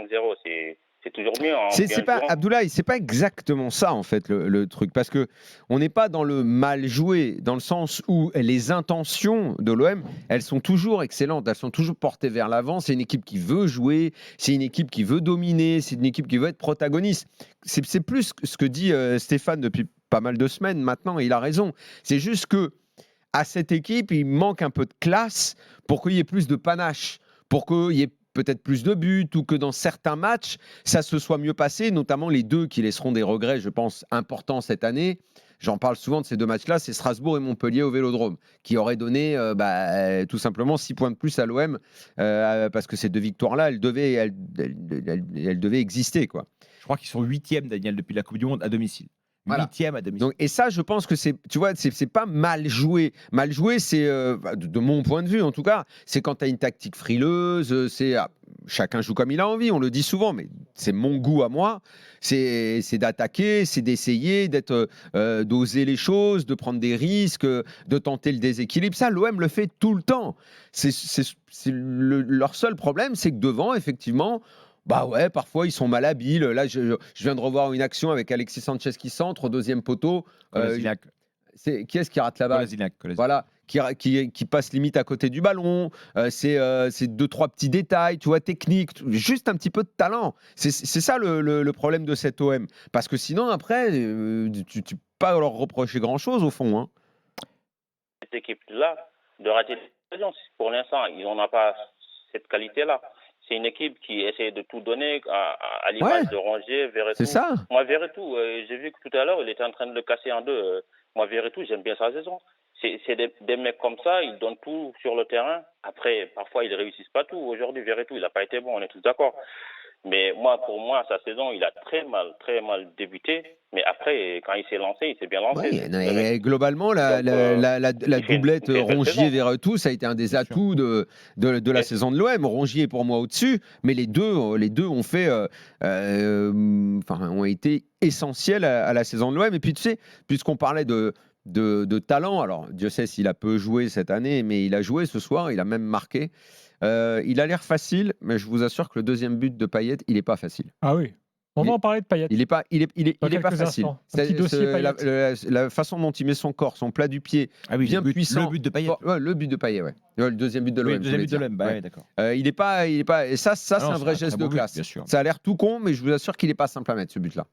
5-0, c'est toujours mieux en C'est bien pas, jouant. Abdoulaye, c'est pas exactement ça en fait le truc, parce que on n'est pas dans le mal joué, dans le sens où les intentions de l'OM, elles sont toujours excellentes, elles sont toujours portées vers l'avant. C'est une équipe qui veut jouer, c'est une équipe qui veut dominer, c'est une équipe qui veut être protagoniste. C'est plus ce que dit Stéphane depuis pas mal de semaines maintenant, et il a raison. C'est juste que à cette équipe, il manque un peu de classe pour qu'il y ait plus de panache, pour qu'il y ait peut-être plus de buts, ou que dans certains matchs, ça se soit mieux passé, notamment les deux qui laisseront des regrets, je pense, importants cette année. J'en parle souvent de ces deux matchs-là, c'est Strasbourg et Montpellier au Vélodrome, qui auraient donné tout simplement 6 points de plus à l'OM, parce que ces deux victoires-là, elles devaient exister, quoi. Je crois qu'ils sont 8e, Daniel, depuis la Coupe du Monde à domicile. Voilà. 8e à domicile. Donc, et ça, je pense que c'est, tu vois, c'est pas mal joué. Mal joué, c'est, de mon point de vue en tout cas, c'est quand tu as une tactique frileuse, chacun joue comme il a envie, on le dit souvent, mais c'est mon goût à moi, c'est d'attaquer, c'est d'essayer, d'oser les choses, de prendre des risques, de tenter le déséquilibre. Ça, l'OM le fait tout le temps. Leur seul problème, c'est que devant, effectivement, bah ouais, parfois ils sont malhabiles. Là, je viens de revoir une action avec Alexis Sanchez qui centre au deuxième poteau. Qui est-ce qui rate la balle? Voilà, qui passe limite à côté du ballon. C'est 2-3 petits détails, tu vois, techniques, juste un petit peu de talent. C'est ça le problème de cet OM. Parce que sinon, après, tu peux pas leur reprocher grand-chose au fond, hein. Cette équipe-là, de rater l'occasion, pour l'instant, ils n'ont pas cette qualité-là. C'est une équipe qui essaie de tout donner à l'image de Rongier, Verretou. C'est ça. Moi, Verretou, j'ai vu que tout à l'heure, il était en train de le casser en deux. Moi, Verretou, j'aime bien sa saison. C'est des mecs comme ça, ils donnent tout sur le terrain. Après, parfois, ils ne réussissent pas tout. Aujourd'hui, Verretou, il n'a pas été bon, on est tous d'accord. Mais pour moi, sa saison, il a très mal débuté. Mais après, quand il s'est lancé, il s'est bien lancé. Ouais, globalement, la doublette Rongier-Verretou, ça a été un des atouts de la saison de l'OM. Rongier est pour moi au-dessus, mais les deux ont fait, ont été essentiels à la saison de l'OM. Et puis, tu sais, puisqu'on parlait de talent, alors Dieu sait s'il a peu joué cette année, mais il a joué ce soir, il a même marqué. Il a l'air facile, mais je vous assure que le deuxième but de Payet, il n'est pas facile. Ah oui. On va en parler de Payet. Il est pas facile. La façon dont il met son corps, son plat du pied, bien puissant. Le but de Payet. Le but de Payet, ouais. Le deuxième but de l'OM. Le deuxième but de l'OM, ouais, d'accord. Il est pas. Et ça, c'est un vrai geste de classe. Bien sûr. Ça a l'air tout con, mais je vous assure qu'il n'est pas simple à mettre ce but-là.